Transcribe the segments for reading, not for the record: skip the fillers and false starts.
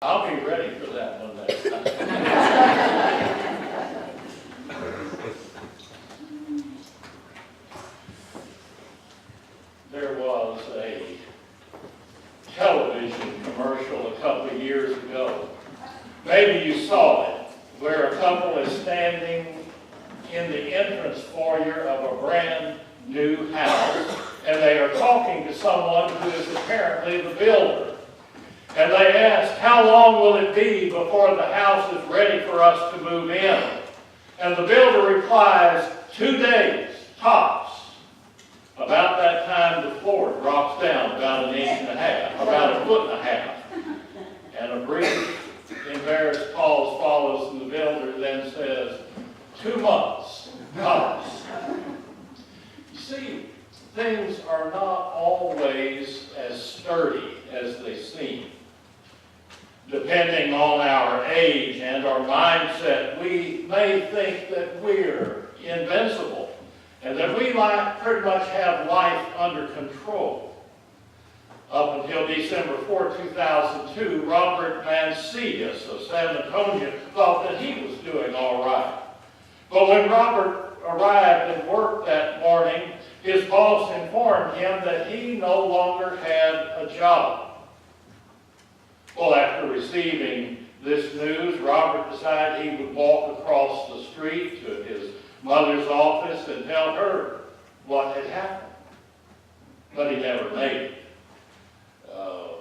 I'll be ready for that one next time. There was a television commercial a couple of years ago. Maybe you saw it, where a couple is standing in the entrance foyer of a brand new house, and they are talking to someone who is apparently the builder. And they ask, how long will it be before the house is ready for us to move in? And the builder replies, 2 days, tops. About that time, the floor drops down about 1.5 inches, about 1.5 feet. And a brief, embarrassed pause follows, and the builder then says, 2 months, tops. You see, things are not always as sturdy as they seem. Depending on our age and our mindset, we may think that we're invincible and that we might pretty much have life under control. Up until December 4, 2002, Robert Mancius of San Antonio thought that he was doing all right. But when Robert arrived at work that morning, his boss informed him that he no longer had a job. Well, after receiving this news, Robert decided he would walk across the street to his mother's office and tell her what had happened. But he never made it. A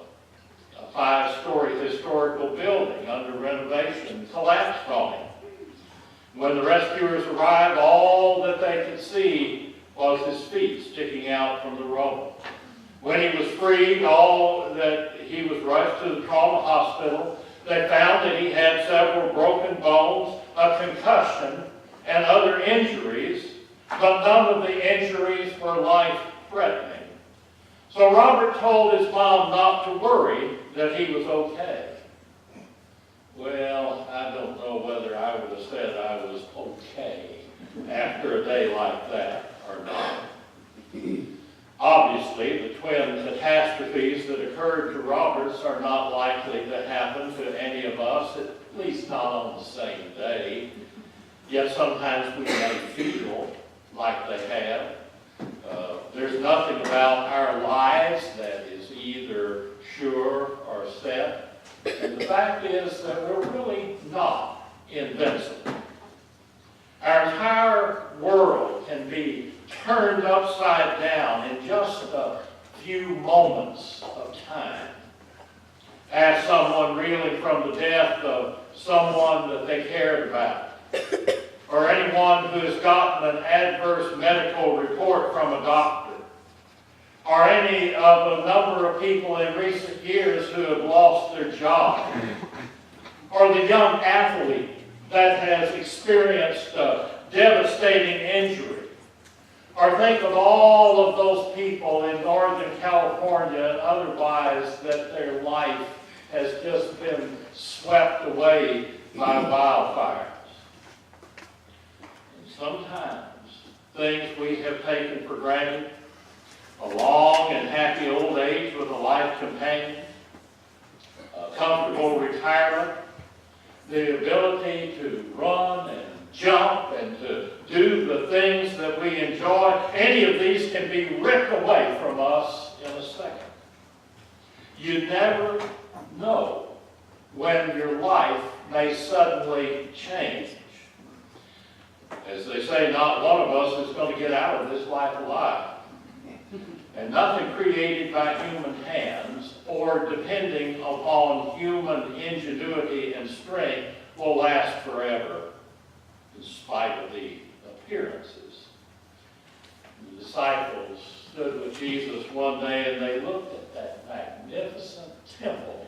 5-story historical building under renovation collapsed on him. When the rescuers arrived, all that they could see was his feet sticking out from the rubble. When he was freed, he was rushed to the trauma hospital. They found that he had several broken bones, a concussion, and other injuries, but none of the injuries were life-threatening. So Robert told his mom not to worry, that he was okay. Well, I don't know whether I would have said I was okay after a day like that or not. Obviously, the twin catastrophes that occurred to Roberts are not likely to happen to any of us, at least not on the same day. Yet sometimes we may feel like they have. There's nothing about our lives that is either sure or set. And the fact is that we're really not invincible. Our entire world can be turned upside down in just a few moments of time. Ask someone reeling from the death of someone that they cared about, or anyone who has gotten an adverse medical report from a doctor, or any of a number of people in recent years who have lost their job, or the young athlete that has experienced a devastating injury. Or think of all of those people in Northern California and otherwise that their life has just been swept away by wildfires. And sometimes things we have taken for granted, a long and happy old age with a life companion, a comfortable retirement, the ability to run and jump and to do the things that we enjoy, any of these can be ripped away from us in a second. You never know when your life may suddenly change. As they say, not one of us is going to get out of this life alive. And nothing created by human hands or depending upon human ingenuity and strength will last forever, in spite of the appearances. The disciples stood with Jesus one day and they looked at that magnificent temple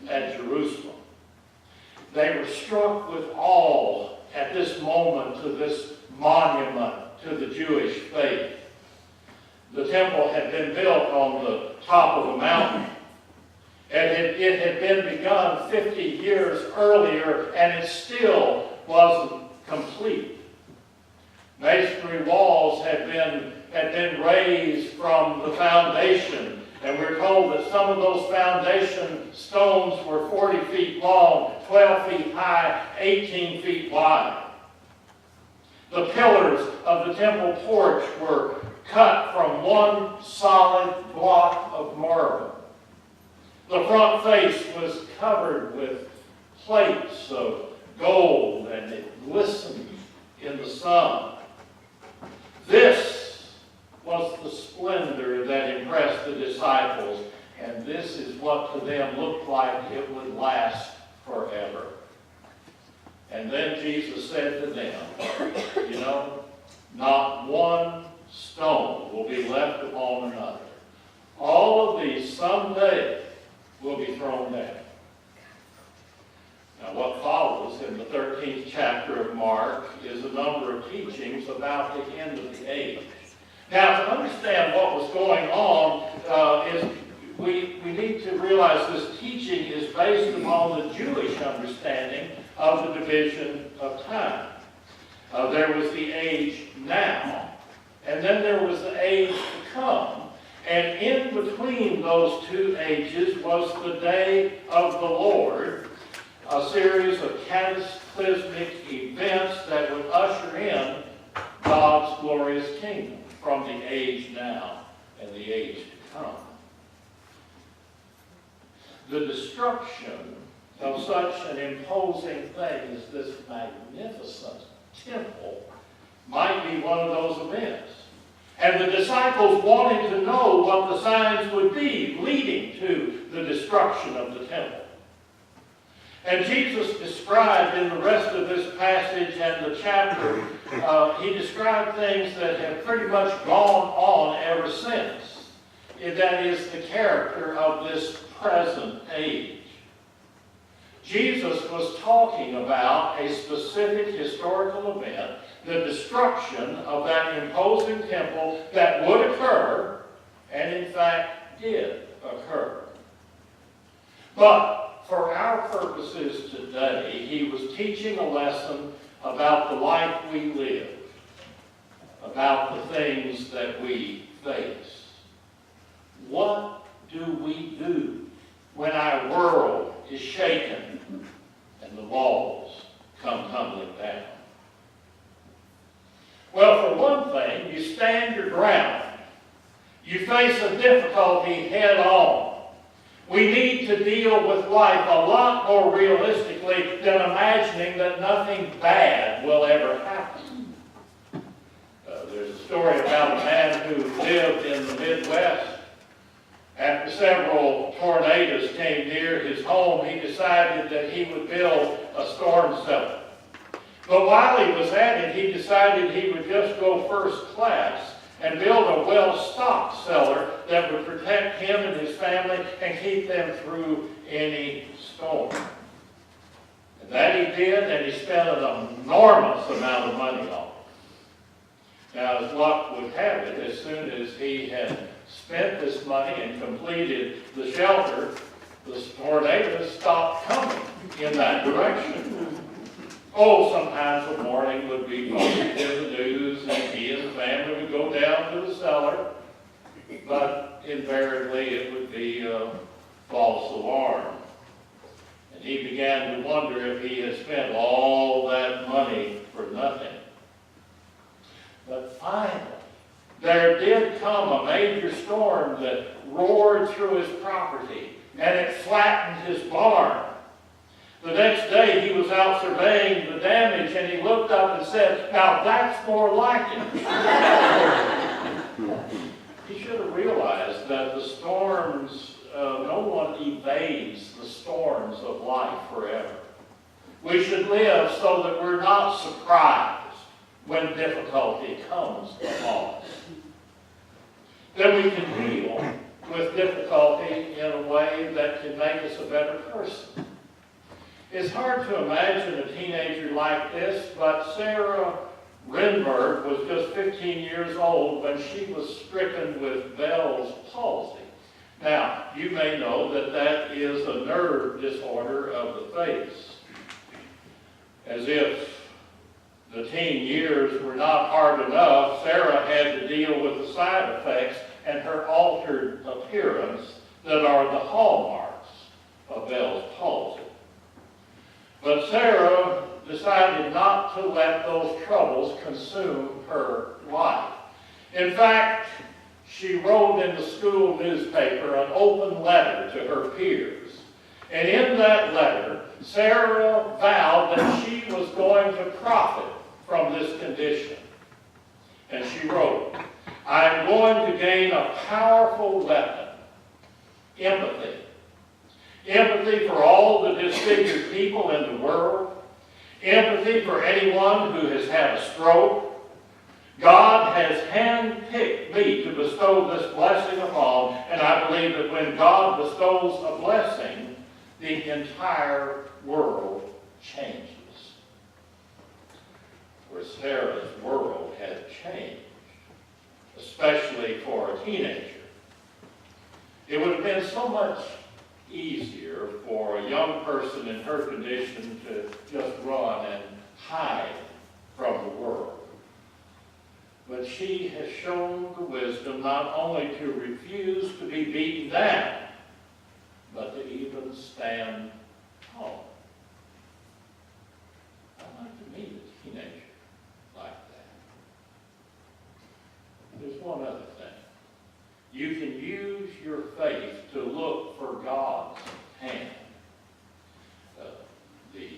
at Jerusalem. They were struck with awe at this moment to this monument to the Jewish faith. The temple had been built on the top of a mountain. And it had been begun 50 years earlier, and it still wasn't complete. Masonry walls had been raised from the foundation, And we're told that some of those foundation stones were 40 feet long, 12 feet high, 18 feet wide. The pillars of the temple porch were cut from one solid block of marble. The front face was covered with plates of gold, and it glistened in the sun. This was the splendor that impressed the disciples, and this is what to them looked like it would last forever. And then Jesus said to them, you know, not one stone will be left upon another. All of these someday will be thrown down. Now what follows in the 13th chapter of Mark is a number of teachings about the end of the age. Now to understand what was going on we need to realize this teaching is based upon the Jewish understanding of the division of time. There was the age now, and then there was the age to come. And in between those two ages was the day of the Lord, a series of cataclysmic events that would usher in God's glorious kingdom from the age now and the age to come. The destruction of such an imposing thing as this magnificent temple might be one of those events. And the disciples wanted to know what the signs would be leading to the destruction of the temple. And Jesus described in the rest of this passage and the chapter, he described things that have pretty much gone on ever since. That is the character of this present age. Jesus was talking about a specific historical event, the destruction of that imposing temple that would occur, and in fact did occur. But for our purposes today, he was teaching a lesson about the life we live, about the things that we face. What do we do when our world is shaken and the walls come tumbling down? Well, for one thing, you stand your ground. You face a difficulty head on. We need to deal with life a lot more realistically than imagining that nothing bad will ever happen. There's a story about a man who lived in the Midwest. After several tornadoes came near his home, he decided that he would build a storm cellar. But while he was at it, he decided he would just go first class and build a well-stocked cellar that would protect him and his family and keep them through any storm. And that he did, and he spent an enormous amount of money on it. Now, as luck would have it, as soon as he had spent this money and completed the shelter, the tornadoes stopped coming in that direction. Oh, sometimes the morning would be posted in the news, and he and the family would go down to the cellar, but invariably it would be a false alarm. And he began to wonder if he had spent all that money for nothing. But finally, there did come a major storm that roared through his property, and it flattened his barn. The next day, he was out surveying the damage, and he looked up and said, "Now that's more like it." He should have realized that the storms, no one evades the storms of life forever. We should live so that we're not surprised when difficulty comes upon us. Then we can deal with difficulty in a way that can make us a better person. It's hard to imagine a teenager like this, but Sarah Renberg was just 15 years old when she was stricken with Bell's palsy. Now, you may know that that is a nerve disorder of the face. As if the teen years were not hard enough, Sarah had to deal with the side effects and her altered appearance that are the hallmarks of Bell's palsy. But Sarah decided not to let those troubles consume her life. In fact, she wrote in the school newspaper an open letter to her peers. And in that letter, Sarah vowed that she was going to profit from this condition. And she wrote, "I am going to gain a powerful weapon, empathy. Empathy for all the disfigured people in the world. Empathy for anyone who has had a stroke. God has handpicked me to bestow this blessing upon, and I believe that when God bestows a blessing, the entire world changes." For Sarah's world had changed, especially for a teenager. It would have been so much easier for a young person in her condition to just run and hide from the world. But she has shown the wisdom not only to refuse to be beaten down, but to even stand tall. I'd like to meet a teenager like that. There's one other thing. You can use your faith to look for God's hand. The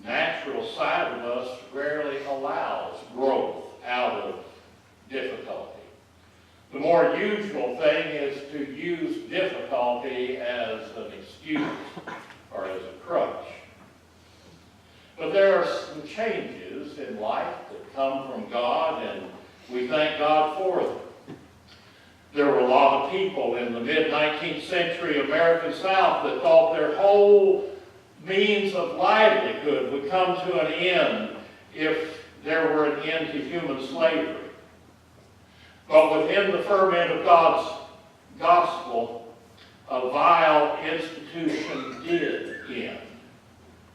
natural side of us rarely allows growth out of difficulty. The more usual thing is to use difficulty as an excuse or as a crutch. But there are some changes in life that come from God, and we thank God for them. There were a lot of people in the mid-19th century American South that thought their whole means of livelihood would come to an end if there were an end to human slavery. But within the ferment of God's gospel, a vile institution did end.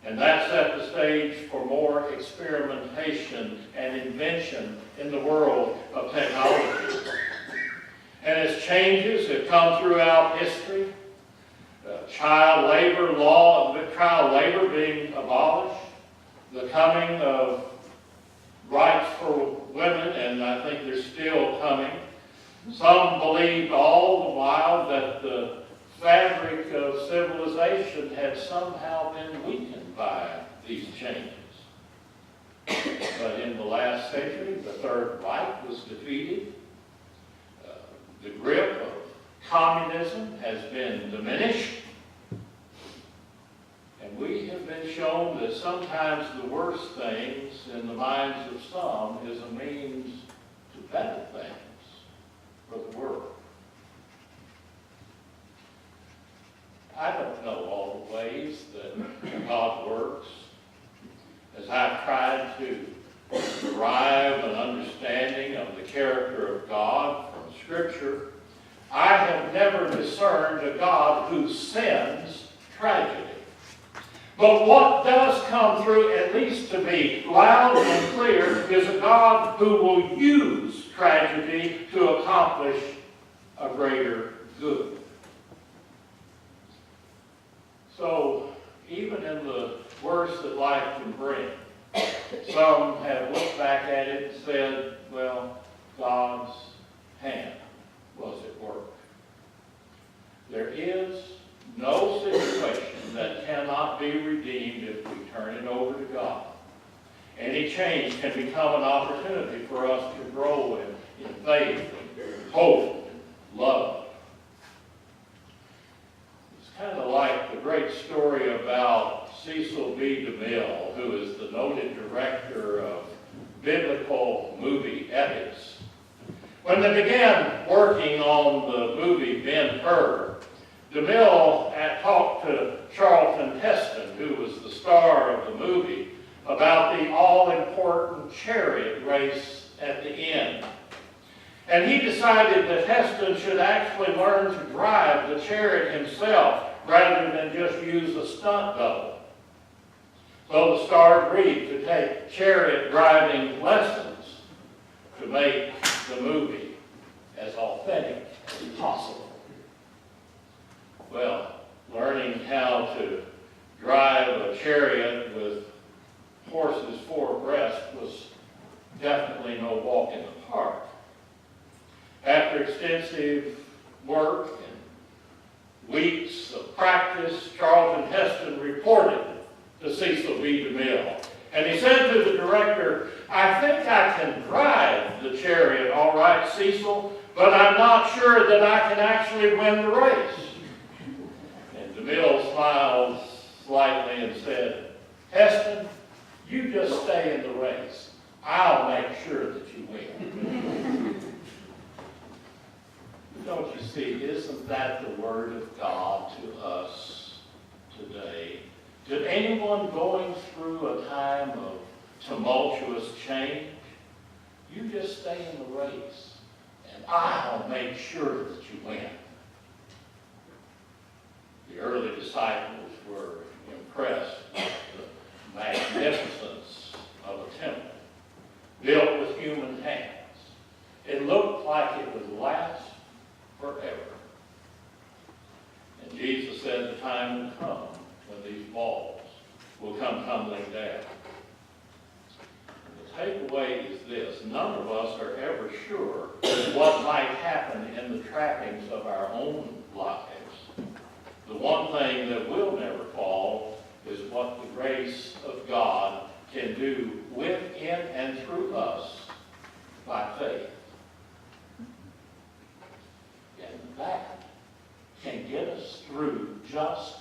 And that set the stage for more experimentation and invention in the world of technology. And as changes have come throughout history, child labor law, child labor being abolished, the coming of rights for women, and I think they're still coming. Some believed all the while that the fabric of civilization had somehow been weakened by these changes. But in the last century, the Third Reich was defeated. The grip of communism has been diminished. And we have been shown that sometimes the worst things in the minds of some is a means to better things for the world. I don't know all the ways that God works. As I've tried to derive an understanding of the character of God from Scripture, I have never discerned a God who sends tragedy. But what does come through, at least to me, loud and clear, is a God who will use tragedy to accomplish a greater good. So, even in the worst that life can bring, some have looked back at it and said, well, God's hand was at work. There is no situation that cannot be redeemed if we turn it over to God. Any change can become an opportunity for us to grow in faith, and hope, and love. It's kind of like the great story about Cecil B. DeMille, who is the noted director of biblical movie epics. When they began working on the movie Ben-Hur, DeMille talked to Charlton Heston, who was the star of the movie, about the all-important chariot race at the end. And he decided that Heston should actually learn to drive the chariot himself rather than just use a stunt double. So the star agreed to take chariot driving lessons to make the movie as authentic possible. Well, learning how to drive a chariot with horses 4 abreast was definitely no walk in the park. After extensive work and weeks of practice, Charlton Heston reported to Cecil B. DeMille. And he said to the director, "I think I can drive the chariot all right, Cecil, but I'm not sure that I can actually win the race." And DeMille smiled slightly and said, "Heston, you just stay in the race. I'll make sure that you win." Don't you see, isn't that the word of God to us today? Did anyone going through a time of tumultuous change? You just stay in the race, and I'll make sure that you win. The early disciples were impressed with the magnificence of a temple built with human hands. It looked like it would last forever. And Jesus said the time would come when these walls will come tumbling down. And the takeaway is this: none of us are ever sure what might happen in the trappings of our own lives. The one thing that will never fall is what the grace of God can do within and through us by faith. And that can get us through just